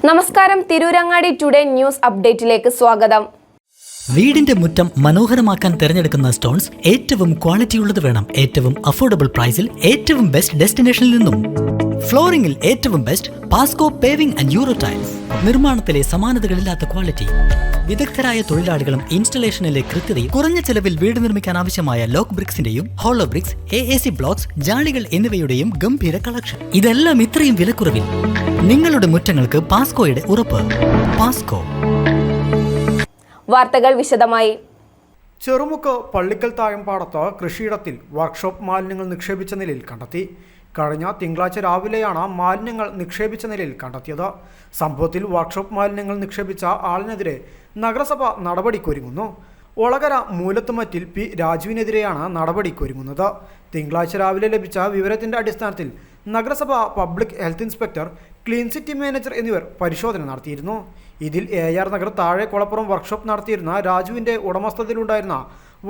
നമസ്കാരം, Tirurangadi today news അപ്ഡേറ്റിലേക്ക് സ്വാഗതം. വീടിന്റെ മുറ്റം മനോഹരമാക്കാൻ തിരഞ്ഞെടുക്കുന്ന സ്റ്റോൺസ് ഏറ്റവും ക്വാളിറ്റിയുള്ളത് വേണം. ഏറ്റവും അഫോർഡബിൾ പ്രൈസിൽ ഏറ്റവും ബെസ്റ്റ് ഡെസ്റ്റിനേഷനിൽ നിന്നും. ഫ്ലോറിംഗിൽ ഏറ്റവും best Pasco paving and euro tiles. നിർമ്മാണത്തിലെ സമാനതകളില്ലാത്ത ക്വാളിറ്റി, വിദഗ്ധരായ തൊഴിലാളികളും ഇൻസ്റ്റലേഷനിലെ കൃത്യതയും, കുറഞ്ഞ ചെലവിൽ വീട് നിർമ്മിക്കാൻ ആവശ്യമായ ലോക്ക് ബ്രിക്സിന്റെയും ഹോളോ ബ്രിക്സ്, AAC ബ്ലോക്സ്, ജാളികൾ എന്നിവയുടെയും ഗംഭീര കളക്ഷൻ. ഇതെല്ലാം ഇത്രയും വിലക്കുറവിൽ. നിങ്ങളുടെ മുറ്റങ്ങൾക്ക് പാസ്കോയുടെ ഉറപ്പ്. പാസ്കോ. വാർത്തകൾ വിശദമായി. ചെറുമുക്ക് പള്ളിക്കൽ താഴമ്പാടത്ത് കൃഷിയിടത്തിൽ വർക്ക്ഷോപ്പ് മാലിന്യങ്ങൾ നിക്ഷേപിച്ച നിലയിൽ കണ്ടെത്തി. കഴിഞ്ഞ തിങ്കളാഴ്ച രാവിലെയാണ് മാലിന്യങ്ങൾ നിക്ഷേപിച്ച നിലയിൽ കണ്ടെത്തിയത്. സംഭവത്തിൽ വർക്ക്ഷോപ്പ് മാലിന്യങ്ങൾ നിക്ഷേപിച്ച ആളിനെതിരെ നഗരസഭ നടപടിക്കൊരുങ്ങുന്നു. ഒളകര മൂലത്തുമറ്റിൽ P. രാജുവിനെതിരെയാണ് നടപടിക്കൊരുങ്ങുന്നത്. തിങ്കളാഴ്ച രാവിലെ ലഭിച്ച വിവരത്തിന്റെ അടിസ്ഥാനത്തിൽ നഗരസഭ public health inspector, clean city manager എന്നിവർ പരിശോധന നടത്തിയിരുന്നു. ഇതിൽ AR നഗർ താഴെ കുളപ്പുറം വർക്ക്ഷോപ്പ് നടത്തിയിരുന്ന രാജുവിന്റെ ഉടമസ്ഥതയിലുണ്ടായിരുന്ന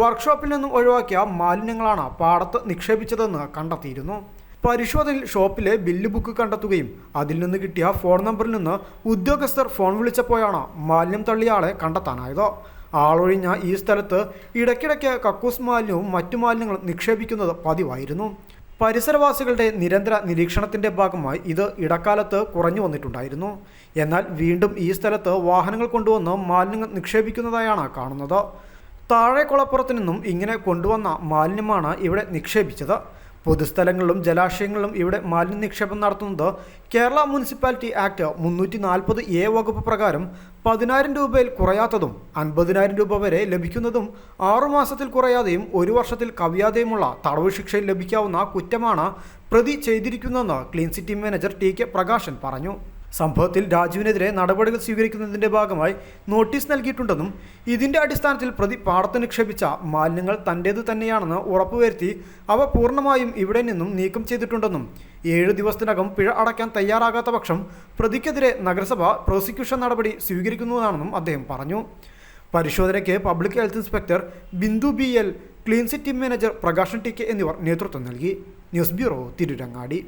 വർക്ക്ഷോപ്പിൽ നിന്നും ഒഴിവാക്കിയ മാലിന്യങ്ങളാണ് പാടത്ത് നിക്ഷേപിച്ചതെന്ന് കണ്ടെത്തിയിരുന്നു. പരിശോധനയിൽ ഷോപ്പിലെ ബില്ല് ബുക്ക് കണ്ടെത്തുകയും അതിൽ നിന്ന് കിട്ടിയ ഫോൺ നമ്പറിൽ നിന്ന് ഉദ്യോഗസ്ഥർ ഫോൺ വിളിച്ചപ്പോഴാണ് മാലിന്യം തള്ളിയ ആളെ കണ്ടെത്താനായത്. ആളൊഴിഞ്ഞ ഈ സ്ഥലത്ത് ഇടയ്ക്കിടയ്ക്ക് കക്കൂസ് മാലിന്യവും മറ്റു മാലിന്യങ്ങളും നിക്ഷേപിക്കുന്നത് പതിവായിരുന്നു. പരിസരവാസികളുടെ നിരന്തര നിരീക്ഷണത്തിന്റെ ഭാഗമായി ഇത് ഇടക്കാലത്ത് കുറഞ്ഞു വന്നിട്ടുണ്ടായിരുന്നു. എന്നാൽ വീണ്ടും ഈ സ്ഥലത്ത് വാഹനങ്ങൾ കൊണ്ടുവന്ന് മാലിന്യങ്ങൾ നിക്ഷേപിക്കുന്നതായാണ് കാണുന്നത്. താഴെ കുളപ്പുറത്തു നിന്നും ഇങ്ങനെ കൊണ്ടുവന്ന മാലിന്യമാണ് ഇവിടെ നിക്ഷേപിച്ചത്. പൊതുസ്ഥലങ്ങളിലും ജലാശയങ്ങളിലും ഇവിടെ മാലിന്യ നിക്ഷേപം നടത്തുന്നത് കേരള മുനിസിപ്പാലിറ്റി ആക്ട് 340A വകുപ്പ് പ്രകാരം 10,000 രൂപയിൽ കുറയാത്തതും 50,000 രൂപ വരെ ലഭിക്കുന്നതും 6 മാസത്തിൽ കുറയാതെയും 1 വർഷത്തിൽ കവിയാതെയുമുള്ള തടവ് ശിക്ഷയിൽ ലഭിക്കാവുന്ന കുറ്റമാണ് പ്രതി ചെയ്തിരിക്കുന്നതെന്ന് clean city manager TK Prakashan പറഞ്ഞു. സംഭവത്തിൽ രാജുവിനെതിരെ നടപടികൾ സ്വീകരിക്കുന്നതിന്റെ ഭാഗമായി നോട്ടീസ് നൽകിയിട്ടുണ്ടെന്നും ഇതിന്റെ അടിസ്ഥാനത്തിൽ പ്രതി പാടത്ത് നിക്ഷേപിച്ച മാലിന്യങ്ങൾ തൻ്റേത് തന്നെയാണെന്ന് ഉറപ്പുവരുത്തി അവ പൂർണ്ണമായും ഇവിടെ നിന്നും നീക്കം ചെയ്തിട്ടുണ്ടെന്നും 7 ദിവസത്തിനകം പിഴ അടയ്ക്കാൻ തയ്യാറാകാത്ത പക്ഷം പ്രതിക്കെതിരെ നഗരസഭ പ്രോസിക്യൂഷൻ നടപടി സ്വീകരിക്കുന്നതാണെന്നും അദ്ദേഹം പറഞ്ഞു. പരിശോധനയ്ക്ക് public health inspector Bindu BL, clean city manager Prakashan TK എന്നിവർ നേതൃത്വം നൽകി. News bureau, Tirurangadi.